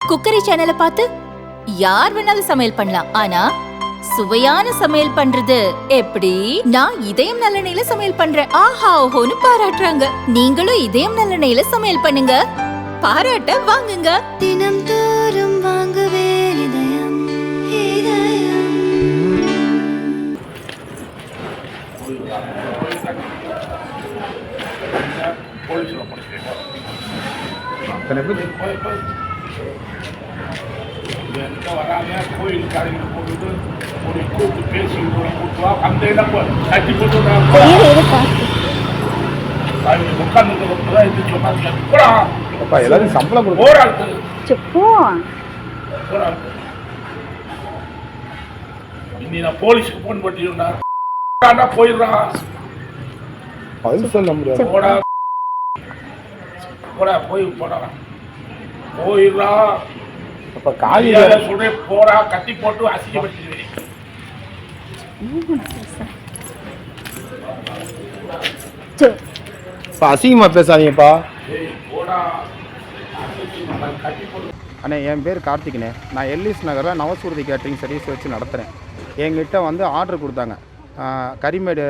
Cookery சேனலை பார்த்து யார் வேணாலும் சமையல் பண்ணலாம். ஆனா சுவையான சமையல் பண்றது எப்படி? நான் இதயம் நல்லெண்ணெயில சமையல் பண்றேன். ஆஹா ஓஹோன்னு பாராட்டுறாங்க. நீங்களும் இதயம் நல்லெண்ணெயில சமையல் பண்ணுங்க, பாராட்ட வாங்குங்க. தினம் தோறும் வாங்குவே இதயம் இதயம். வராங்க கோயில் கடையில் போட்டுட்டு ஒரு கூட்டு பேசி கூட்டுவா அந்த இடம் கட்டி போட்டு உட்கார்ந்து இது சொன்னாங்க. எல்லாரும் சம்பளம் இன்னி நான் போலீஸுக்கு போன் பண்ணிட்டா போயிடுறான். பதில் சொல்ல முடியாது. போடா போடா போயிடுறான். அப்ப காலி சொல்றேன் போடா கட்டி போட்டு அசிங்கப்படுத்தி அசிங்கமா பேசாதீங்கப்பா. அண்ணே என் பேர் கார்த்திக்னே. நான் எல்லிஸ் நகரில் நவசூர்தி கேட்ரிங் சர்வீஸ் வச்சு நடத்துகிறேன். எங்கிட்ட வந்து ஆர்டர் கொடுத்தாங்க. கரிமேடு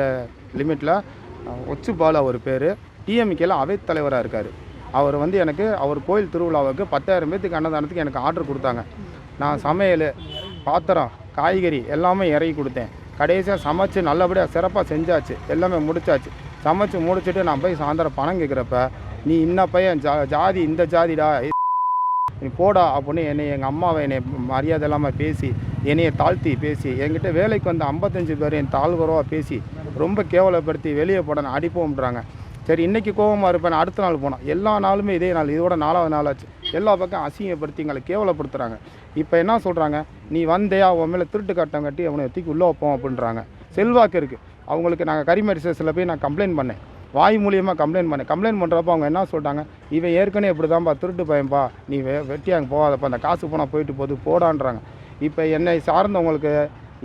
லிமிட்டில் ஒச்சுபால் அவர் பேர், டிஎம்கேல அவைத் தலைவராக இருக்கார். அவர் வந்து எனக்கு அவர் கோயில் திருவிழாவுக்கு 10,000 பேர்த்துக்கு அன்னதானத்துக்கு எனக்கு ஆர்டர் கொடுத்தாங்க. நான் சமையல், பாத்திரம், காய்கறி எல்லாமே இறக்கி கொடுத்தேன். கடைசியாக சமைச்சு நல்லபடியாக சிறப்பாக செஞ்சாச்சு, எல்லாமே முடிச்சாச்சு. சமைச்சு முடிச்சுட்டு நான் போய் சாயந்தரம் பணம் கேட்குறப்ப, நீ இன்ன பையன் ஜாதி இந்த ஜாதிடா நீ போடா அப்படின்னு எங்கள் அம்மாவை என்னை மரியாதை இல்லாமல் பேசி, என்னையை தாழ்த்தி பேசி, என்கிட்ட வேலைக்கு வந்து 55 பேர் என் தாழ்வுறவாக பேசி ரொம்ப கேவலப்படுத்தி வெளியே போட அடிப்போம்ன்றாங்க. சரி இன்றைக்கி கோபமாக இருப்பேன், அடுத்த நாள் போனோம். எல்லா நாளுமே இதே நாள், இதோட 4வது நாள் ஆச்சு. எல்லா பக்கம் அசிங்கப்படுத்தி எங்களை கேவலப்படுத்துகிறாங்க. இப்போ என்ன சொல்கிறாங்க, நீ வந்தையா உன் மேலே திருட்டு கட்டம் கட்டி அவனை தூக்கி உள்ளே வைப்போம் அப்படின்றாங்க. செல்வாக்கு இருக்குது அவங்களுக்கு. நாங்கள் கரிமேடு ஸ்டேஷனில் போய் நான் கம்ப்ளைண்ட் பண்ணேன், வாய் மூலியமாக கம்ப்ளைண்ட் பண்ணேன். கம்ப்ளைண்ட் பண்ணுறப்போ அவங்க என்ன சொல்லிட்டாங்க, இவன் ஏற்கனவே இப்படி தான்ப்பா திருட்டு பையன்பா, நீ வெட்டி அங்கே போகாதப்பா, அந்த காசு போனால் போயிட்டு போது போடான்றாங்க. இப்போ என்னை சார்ந்தவங்களுக்கு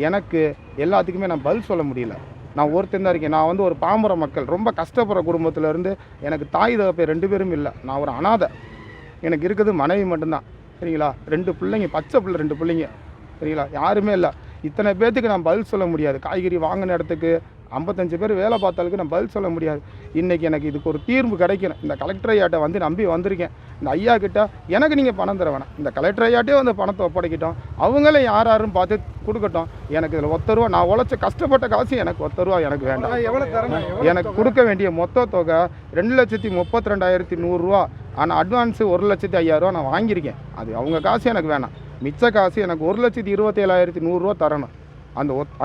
எனக்கு எல்லாத்துக்குமே நான் பதில் சொல்ல முடியல. நான் ஒருத்தன் தான் இருக்கேன். நான் வந்து ஒரு பாமர மக்கள், ரொம்ப கஷ்டப்படுற குடும்பத்திலேருந்து, எனக்கு தாய் தகப்பை 2 பேரும் இல்லை. நான் ஒரு அனாதை. எனக்கு இருக்குது மனைவி மட்டும்தான், சரிங்களா. 2 பிள்ளைங்க, பச்சை பிள்ளை 2 பிள்ளைங்க, சரிங்களா. யாருமே இல்லை. இத்தனை பேர்த்துக்கு நான் பதில் சொல்ல முடியாது. காய்கறி வாங்கின இடத்துக்கு 55 பேர் வேலை பார்த்தாலுக்கு நான் பதில் சொல்ல முடியாது. இன்றைக்கி எனக்கு இதுக்கு ஒரு தீர்வு கிடைக்கணும். இந்த கலெக்டர் ஐயாட்ட வந்து நம்பி வந்திருக்கேன். இந்த ஐயா கிட்ட எனக்கு நீங்கள் பணம் தர வேணாம், இந்த கலெக்டர் ஐயாட்டே வந்து பணத்தை ஒப்படைக்கிட்டோம். அவங்களே யாரும் பார்த்து கொடுக்கட்டும். எனக்கு இதில் 1 ரூபா, நான் உழைச்ச கஷ்டப்பட்ட காசு எனக்கு 1 ரூபா எனக்கு வேண்டாம். எனக்கு கொடுக்க வேண்டிய மொத்த தொகை 2,32,100 ரூபா. ஆனால் அட்வான்ஸு 1,05,000 ரூபா நான் வாங்கியிருக்கேன். அது அவங்க காசு எனக்கு வேணாம். மிச்ச காசு எனக்கு 1,27,100 ரூபா தரணும்.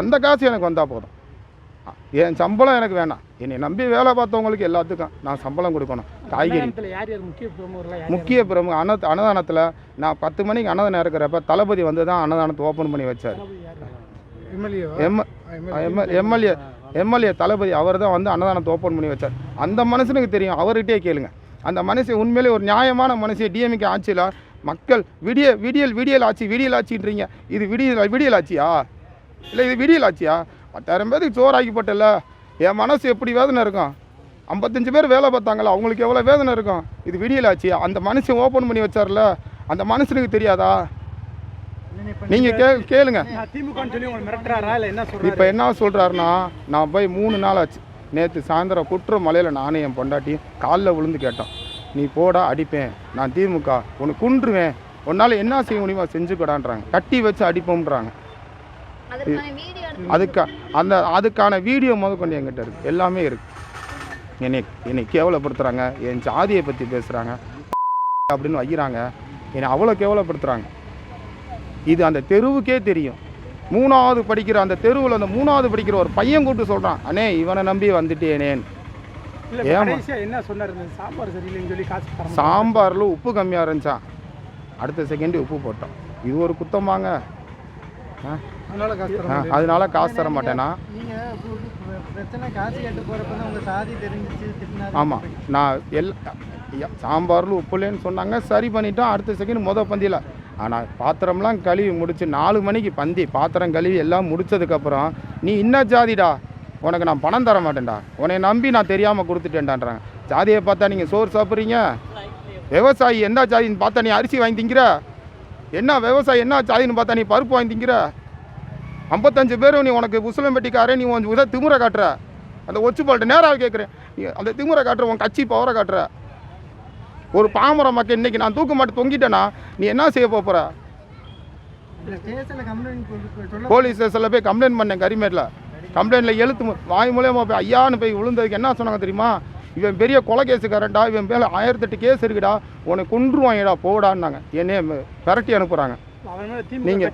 அந்த காசு எனக்கு வந்தால் போதும். என் சம்பளம் எனக்கு வேணாம். என்னை நம்பி வேலை பார்த்தவங்களுக்கு எல்லாத்துக்கும் நான் சம்பளம் கொடுக்கணும். காய்கறி முக்கிய பிரமுக அன்னதானத்தில் நான் 10 மணிக்கு அன்னதானம் இருக்கிறப்ப தளபதி வந்து தான் அன்னதானத்தை ஓப்பன் பண்ணி வச்சார். எம்எல்ஏ தளபதி அவர் தான் வந்து அன்னதானத்தை ஓப்பன் பண்ணி வச்சார். அந்த மனுஷனுக்கு தெரியும், அவர்கிட்டே கேளுங்க. அந்த மனுஷன் உண்மையிலே ஒரு நியாயமான மனுஷன். டிஎம்கே ஆட்சியில் மக்கள் விடியல் ஆட்சின்றீங்க. இது விடியல் ஆட்சியா இல்லை? இது விடியல் ஆட்சியா? 10,000 பேருக்கு சோறாக்கிப்பட்டல, என் மனசு எப்படி வேதனை இருக்கும்? 55 பேர் வேலை பார்த்தாங்களா, அவங்களுக்கு எவ்வளோ வேதனை இருக்கும்? இது விடியல் ஆட்சியா? அந்த மனுஷன் ஓப்பன் பண்ணி வச்சார்ல, அந்த மனுஷனுக்கு தெரியாதா? நீங்கள் கேளுங்க. இப்போ என்ன சொல்கிறாருன்னா, நான் போய் 3 நாள் ஆச்சு. நேற்று சாயந்தரம் குற்ற மலையில் நானும் என் பொண்டாட்டியும் காலில் விழுந்து கேட்டோம், நீ போடா அடிப்பேன், நான் திமுக உனக்கு குன்றுவேன், உன்னால் என்ன செய்ய முடியுமா செஞ்சுக்கூடான்றாங்க. கட்டி வச்சு அடிப்போம்ன்றாங்க. அதுக்கான வீடியோ முதற்கொண்டு என்கிட்ட இருக்குது, எல்லாமே இருக்குது. என்னை கேவலப்படுத்துகிறாங்க, என் ஜாதியை பற்றி பேசுகிறாங்க அப்படின்னு வைக்கிறாங்க. என்னை அவ்வளோ கேவலப்படுத்துகிறாங்க. இது அந்த தெருவுக்கே தெரியும். 3வது படிக்கிற அந்த தெருவில் அந்த 3வது படிக்கிற ஒரு பையன் கூப்பிட்டு சொல்கிறான், அண்ணே இவனை நம்பி வந்துட்டேனேன். சாம்பாரில் உப்பு கம்மியாக இருந்துச்சான், அடுத்த செகண்டு உப்பு போட்டோம். இது ஒரு குத்தமாங்க? அதனால காசு தர மாட்டேனா? ஆமாம், நான் சாம்பாரில் உப்பு இல்லைன்னு சொன்னாங்க, சரி பண்ணிட்டோம். அடுத்த செகண்ட் பந்தியில். ஆனால் பாத்திரம்லாம் கழுவி முடிச்சு 4 மணிக்கு பந்தி, பாத்திரம் கழுவி எல்லாம் முடிச்சதுக்கப்புறம், நீ இன்னும் ஜாதிடா, உனக்கு நான் பணம் தர மாட்டேன்டா, உன்னை நம்பி நான் தெரியாமல் கொடுத்துட்டேன்டான்றாங்க. ஜாதியை பார்த்தா நீங்கள் சோறு சாப்பிட்றீங்க? விவசாயி எந்த ஜாதின்னு பார்த்தா நீ அரிசி வாங்கி திங்கிற? என்ன விவசாயம் என்ன சாதின்னு பார்த்தா நீ பருப்பு வாங்கி திங்கிற 55 பேர் நீ உனக்கு உசிலம்பட்டிக்காரே நீ உன் உத திமுறை காட்டுற அந்த ஒச்சுப்பால்ட்ட நேராக கேட்குறேன் நீ அந்த திமுறை காட்டுற உன் கட்சி பவரை காட்டுற ஒரு பாமர மக்கள் இன்னைக்கு நான் தூக்க மாட்டு தொங்கிட்டேன்னா நீ என்ன செய்ய போகிற போலீஸ் ஸ்டேஷனில் போய் கம்ப்ளைண்ட் பண்ணேன் கரிமேட்டில் கம்ப்ளைண்ட்டில் எழுத்து வாய் மூலியமாக போய் ஐயான்னு போய் விழுந்ததுக்கு என்ன சொன்னாங்க தெரியுமா இவன் பெரிய கொலை கேஸுக்காரன்டா இவன் மேலே 1008 கேஸ் இருக்குடா உன்னை கொன்றுவாங்கடா போடான்னாங்க என்னைய விரட்டி அனுப்புகிறாங்க நீங்கள்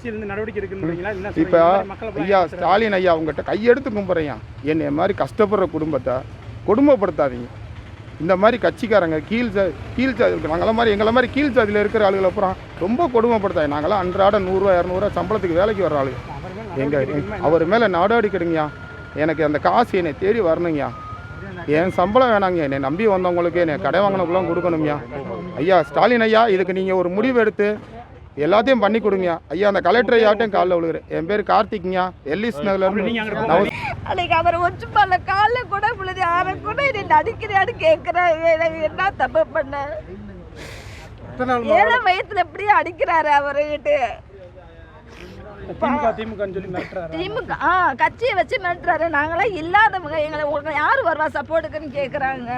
இப்போ ஐயா ஸ்டாலின் ஐயா அவங்ககிட்ட கையெடுத்து கும்பிட்றேன் என்னை மாதிரி கஷ்டப்படுற குடும்பத்தை கொடுமைப்படுத்தாதீங்க இந்த மாதிரி கட்சிக்காரங்க கீழ் ஜாதி எங்களை மாதிரி கீழ் ஜாதியில் இருக்கிற ஆளுகளை அப்புறம் ரொம்ப கொடுமைப்படுத்தாங்க நாங்களாம் அன்றாட 100 200 சம்பளத்துக்கு வேலைக்கு வர ஆளுங்க அவர் மேலே நடவடிக்கை எடுங்கய்யா எனக்கு அந்த காசு என்னை தேடி வரணுங்கய்யா என் சம்பளம் வேணாங்க என்னை நம்பி வந்தவங்களுக்கு என்னை கடை வாங்கினக்குலாம் கொடுக்கணும்யா ஐயா ஸ்டாலின் ஐயா இதுக்கு நீங்கள் ஒரு முடிவு எடுத்து எல்லாத்தையும் பண்ணி கொடுங்க ஐயா அந்த கலெக்டர் ஐயாட்டையும் காலில் விழுகிறேன் என் பேர் கார்த்திக்யா எல்லிஸ் நகர்லேருந்து அன்னைக்கு அவர் ஒச்சு பண்ண காலில் கூட விழுது யாரை கூட என்னை நடிக்கிறான்னு கேட்குறாரு என்ன தப்பு பண்ண ஏழை வயசுல எப்படி அடிக்கிறாரு அவர்கிட்ட திமுக கட்சியை வச்சு மிரட்டுறாரு நாங்களாம் இல்லாதவங்க எங்களை உங்களுக்கு யார் வருவா சப்போர்ட்டுக்குன்னு கேட்குறாங்க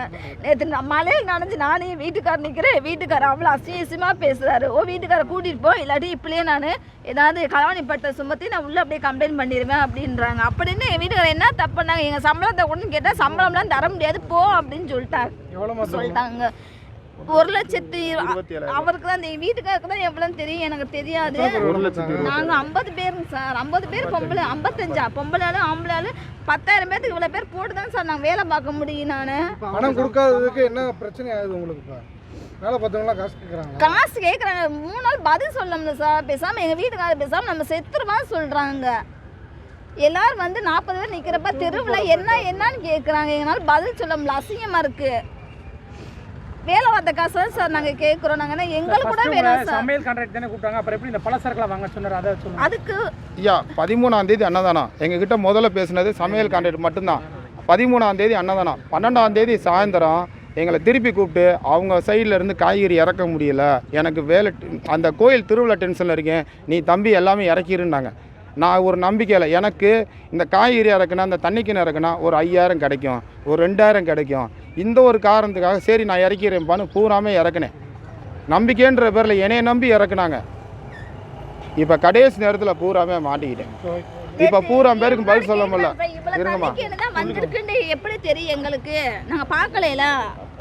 நேற்று மலையில் நனைஞ்சு நானே வீட்டுக்காரர் நிற்கிறேன் வீட்டுக்காரர் அவ்வளோ அசியசியமாக பேசுகிறாரு ஓ வீட்டுக்காரை கூட்டிகிட்டு போ இல்லாட்டி இப்படியே நான் ஏதாவது கலவாணிப்பட்ட சுமத்தி நான் உள்ளே அப்படியே கம்ப்ளைண்ட் பண்ணிடுவேன் அப்படின்றாங்க அப்படின்னு என் வீட்டுக்காரர் என்ன தப்பு பண்ணாங்க எங்கள் சம்பளத்தை கொண்டு கேட்டால் சம்பளம்லாம் தர முடியாது போ அப்படின்னு சொல்லிட்டாங்க 1,00,000 அவருக்கு தான் வீட்டுக்காருக்கு தான் எவ்வளோன்னு தெரியும் எனக்கு தெரியாது நாங்கள் 50 பேருங்க சார் 50 பேர் பொம்பளை 55 பொம்பளாலும் ஆம்பளாலும் 10,000 பேருக்கு இவ்வளோ பேர் போட்டு தான் சார் நாங்கள் வேலை பார்க்க முடியும் நான் பணம் கொடுக்காததுக்கு என்ன பிரச்சனை ஆகுது உங்களுக்கு வேலை பார்த்தவங்களாம் காசு கேட்குறாங்க 3 நாள் பதில் சொல்லணும்ல சார் பேசாமல் எங்கள் வீட்டுக்காரர் பேசாமல் நம்ம செத்துருவான்னு சொல்கிறாங்க எல்லாரும் வந்து 40 பேர் நிற்கிறப்ப தெருவில் என்னன்னு கேட்குறாங்க எங்களால் பதில் சொல்ல முடியல அசிங்கமாக இருக்குது வேலை பார்த்த காசு தான் சார் நாங்கள் கேட்குறோம் நாங்கள் எங்களுக்கு கூட வேணும் சார் சமையல் கான்ட்ராக்ட் தானே கூப்பிட்டாங்க அப்புறம் எப்படி இந்த பலசரக்குலாம் வாங்க சொன்னார் அதை சொல்லுங்க அதுக்கு ஐயா 13ஆம் தேதி அன்னதானம் எங்ககிட்ட முதல்ல பேசுனது சமையல் கான்ட்ராக்ட் மட்டும்தான் 13ஆம் தேதி அன்னதானம் 12ஆம் தேதி சாயந்தரம் எங்களை திருப்பி கூப்பிட்டு அவங்க சைடில் இருந்து காய்கறி இறக்க முடியல எனக்கு வேலை அந்த கோயில் திருவிழா டென்ஷனில் இருக்கேன் நீ தம்பி எல்லாமே இறக்கிருந்தாங்க நான் ஒரு நம்பிக்கையில் எனக்கு இந்த காய்கறி இறக்குனா இந்த தண்ணிக்கிணறு இறக்குனா ஒரு 5000 கிடைக்கும் ஒரு 2000 கிடைக்கும் இந்த ஒரு காரணத்துக்காக சரி நான் இறக்கிறேன்பான்னு பூராமே இறக்குனேன் நம்பிக்கைன்ற பேரில் என்னைய நம்பி இறக்குனாங்க இப்போ கடைசி நேரத்தில் பூராமே மாட்டிக்கிட்டேன் இப்போ பூரா பேருக்கு பதில் சொல்ல முடியல இருங்கம்மா வந்திருக்குன்னு எப்படி தெரியும் எங்களுக்கு நாங்கள் பார்க்கல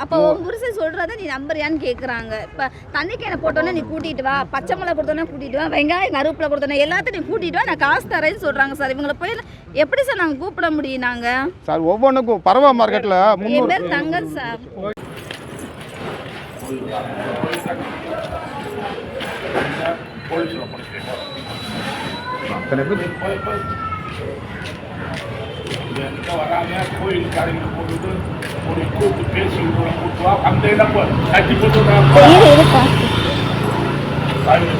அப்போ உன் புருஷன் சொல்கிறத நீ நம்புறியான்னு கேட்குறாங்க இப்போ தண்ணிக்கேனை போட்டோன்னே நீ கூட்டிகிட்டு வா பச்சை மிளகா கொடுத்தோன்னே கூட்டிகிட்டு வா வெங்காயம் கருவேப்பிலை கொடுத்தோன்னே எல்லாத்தையும் நீ கூட்டிகிட்டு வா நான் காசு தரேன்னு சொல்கிறாங்க சார் இவங்களை போய் எப்படி சார் நாங்கள் கூப்பிட முடியும் நாங்கள் சார் ஒவ்வொன்றுக்கும் பரவா மார்க்கெட்டில் என் பேர் தங்கர் சார் வராங்க கோயில் காரியங்களை போட்டுட்டு ஒரு கூட்டு பேசி கூட்டுவா அந்த இடம் கட்டி போட்டு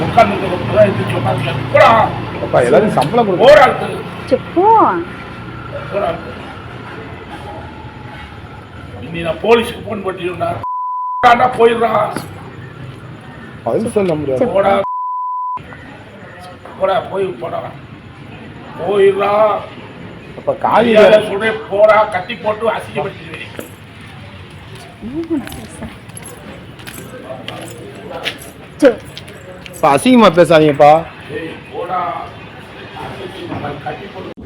உட்காந்து எல்லாரும் சம்பளம் இன்னி நான் போலீஸுக்கு போன் பண்ணிருந்தா போயிடுறான் பதில் சொல்ல முடியாது போடா போடா போயிடுறா இப்போ காய்கறி சுடே போடா கட்டி போட்டு அசிங்கப்படுத்தி இப்போ அசிங்கமாக பேசாதீங்கப்பா போடா கட்டி போட்டு